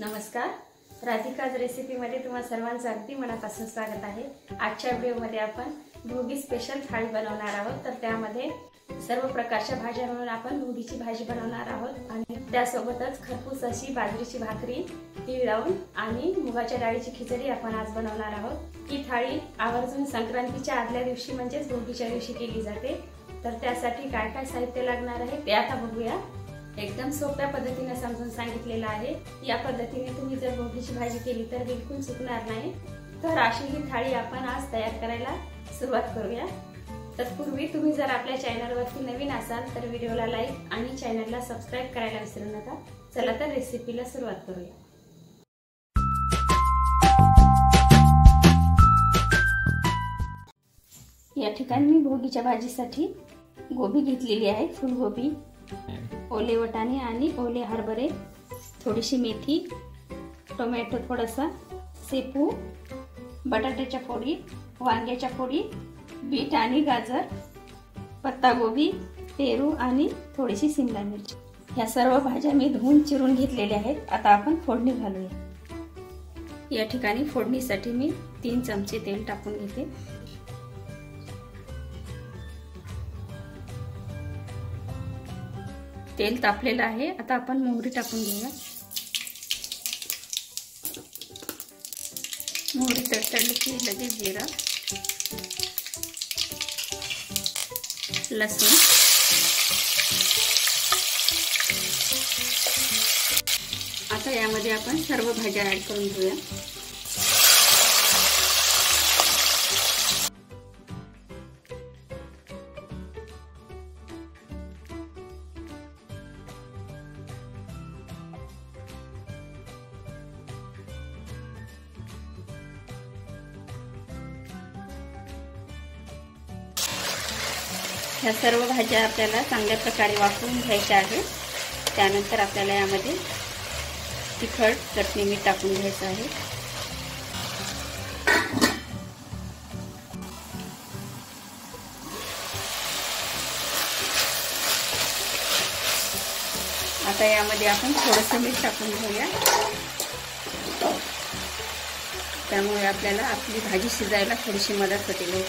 नमस्कार, राधिकाज रेसिपीमध्ये तुम्हा सर्वांचं अगदी मनापासून स्वागत आहे। आजच्या व्हिडिओमध्ये आपण भोगी स्पेशल थाळी बनवणार आहोत। तर त्यामध्ये सर्व प्रकारच्या भाज्या मिळून आपण भोगीची भाजी बनवणार आहोत आणि त्यासोबतच खरपूस अशी बाजरीची भाकरी, तीळ लावून आणि मुगाच्या डाळीची खिचडी आपण आज बनवणार आहोत। ही थाळी आवर्जून संक्रांतीच्या आदल्या दिवशी म्हणजेच भोगीच्या दिवशी केली जाते। तर त्यासाठी काय काय साहित्य लागणार आहे ते आता बघूया। एकदम सोप्या पद्धतीने समजून सांगितलेलं आहे। या पद्धतीने तुम्ही जर भोगीची भाजी केली तर बिलकुल चुकणार नाही। तर अशी ही थाळी आपण आज तयार करायला सुरुवात करूया। तत्पूर्वी तुम्ही जर आपल्या चॅनलवरती नवीन असाल तर व्हिडिओला लाईक आणि चॅनलला सबस्क्राइब करायला विसरू नका। चला तर रेसिपीला सुरुवात करूया। या ठिकाणी मी भोगीच्या भाजीसाठी गोबी घेतलेली आहे, फुलगोबी, ओले वटाणे आणि ओले हरभरे, थोडीशी मेथी, टोमॅटो थोडासा, शेपू, बटाट्याच्या फोडी, वांग्याच्या फोडी, बीट आणि गाजर, पत्ता गोबी, पेरू आणि थोडीशी शिमला मिरची। ह्या सर्व भाज्या मी धुवून चिरून घेतलेल्या आहेत। आता आपण फोडणी घालूया। या ठिकाणी फोडणीसाठी मी 3 चमचे तेल टाकून घेते। तेल तापलेलं आहे, आता आपण मोहरी टाकून घेऊया। मोहरी तडतडली की लगेच जिरा, लसूण, आता यामध्ये आपण सर्व भाज्या ऍड करून घेऊया। ह्या सर्व भाज्या आपल्याला चांगल्या प्रकारे वाफवून घ्यायच्या आहेत। त्यानंतर आपल्याला यामध्ये तिखट, चटणी, मीठ टाकून घ्यायचं आहे। आता यामध्ये आपण थोडंसं मीठ टाकून घेऊया, त्यामुळे आपल्याला आपली भाजी शिजायला थोडीशी मदत होते।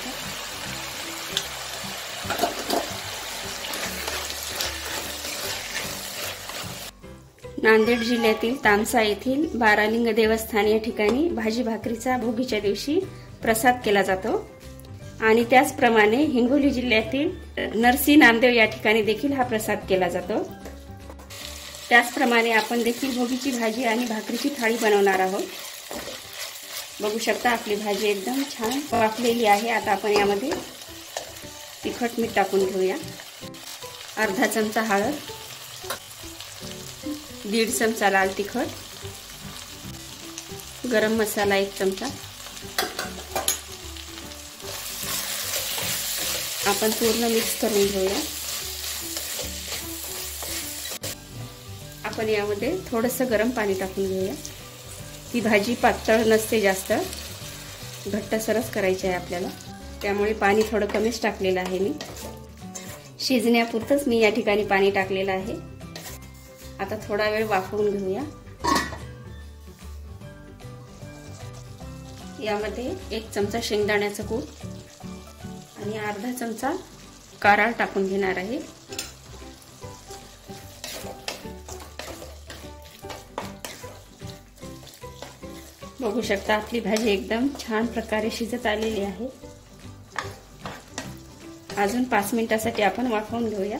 नांदेड जिल्ह्यातील तामसा येथील बारालिंग देवस्थान या ठिकाणी भाजी भाकरीचा भोगीच्या दिवशी प्रसाद केला जातो आणि त्याचप्रमाणे हिंगोली जिल्ह्यातील नरसी नामदेव या ठिकाणी देखील हा प्रसाद केला जातो। त्याचप्रमाणे आपण देखील भोगीची भाजी आणि भाकरीची थाळी बनवणार आहोत। बघू शकता आपली भाजी एकदम छान वाफलेली आहे। आता आपण यामध्ये तिखट, मीठ टाकून घेऊया। अर्धा चमचा हळद, 1.5 चमचा लाल तिखट, गरम मसाला 1 चमचा। आपण पूर्ण मिक्स करून घेऊया। आपण यामध्ये थोडंसं गरम पाणी टाकून घेऊया। ही भाजी पातळ नसते, जास्त घट्टसरच करायची आहे आपल्याला, त्यामुळे पाणी थोडं कमीच टाकलेलं आहे मी। शिजण्यापुरतंच मी या ठिकाणी पाणी टाकलेलं आहे। आता थोडा वेळ वाफवून घेऊया। यामध्ये 1 चमचा शेंगदाण्याचं कूट आणि अर्धा चमचा कारळ टाकून घेणार आहे। बघू शकता आपली भाजी एकदम छान प्रकारे शिजत आलेली आहे। अजून 5 मिनिटांसाठी आपण वाफवून घेऊया।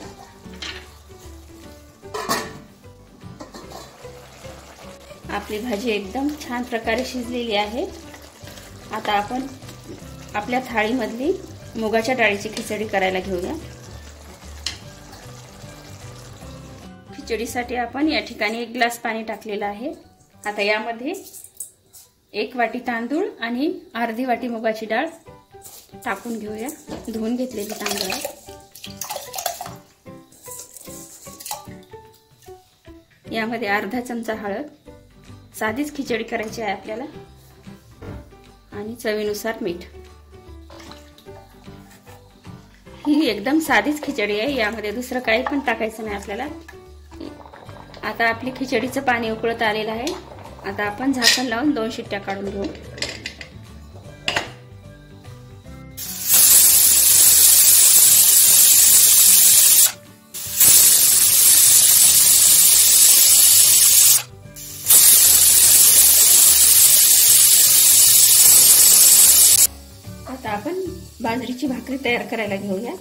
आपली भाजी एकदम छान प्रकारे शिजलेली आहे। आता आपण आपल्या थाळीमधली मुगाच्या डाळीची खिचडी करायला घेऊया। खिचडीसाठी आपण या ठिकाणी 1 ग्लास पाणी टाकलेलं आहे। आता यामध्ये 1 वाटी तांदूळ आणि अर्धी वाटी मुगाची डाळ टाकून घेऊया। धुवून घेतलेली तांदूळ आहे। यामध्ये अर्धा चमचा हळद, साधीच खिचडी करायची आहे आपल्याला, आणि चवीनुसार मीठ। ही एकदम साधीच खिचडी आहे, यामध्ये दुसरं काही पण टाकायचं नाही आपल्याला। आता आपली खिचडीचं पाणी उकळत आलेलं आहे। आता आपण झाकण लावून 2 शिट्ट्या काढून घेऊ। आता आपण बाजरीची भाकरी तयार करायला घेऊया।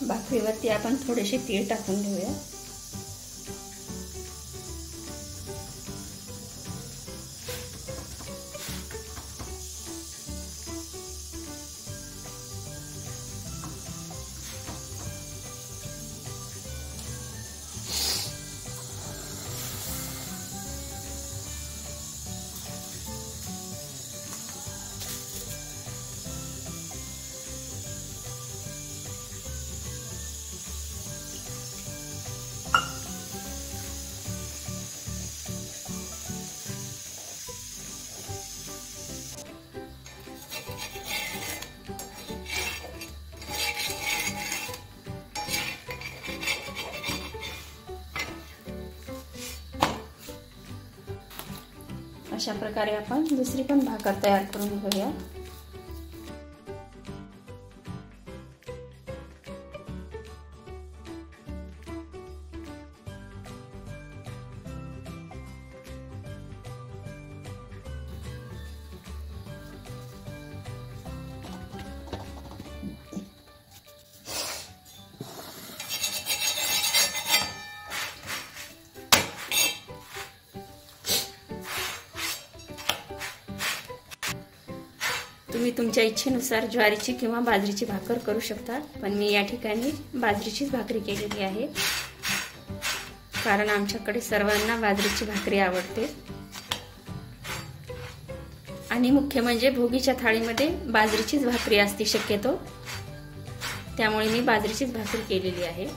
भाकरीवरती आपण थोडेसे तीळ टाकून घेऊया। अशा प्रकारे आपण दुसरी पण भाकर तयार करून घेऊया। तुम्ही तुमच्या इच्छेनुसार ज्वारीची किंवा बाजरीची भाकर करू शकता, पण मी या ठिकाणी बाजरीचीच भाकरी केलेली आहे, कारण आमच्याकडे सर्वांना बाजरीची भाकरी आवडते। आणि मुख्य म्हणजे भोगीच्या थाळीमध्ये बाजरीचीच भाकरी असते शक्यतो, त्यामुळे मी बाजरीचीच भाकरी केलेली आहे।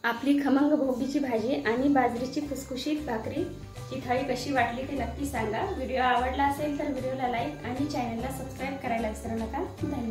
आपली खमंग भोगीची भाजी आणि बाजरीची खुसखुशीत भाकरी ची थाळी कशी वाटली ते नक्की सांगा। व्हिडिओ आवडला असेल तर व्हिडिओला लाईक आणि चॅनलला सबस्क्राइब करायला विसरू नका। धन्यवाद।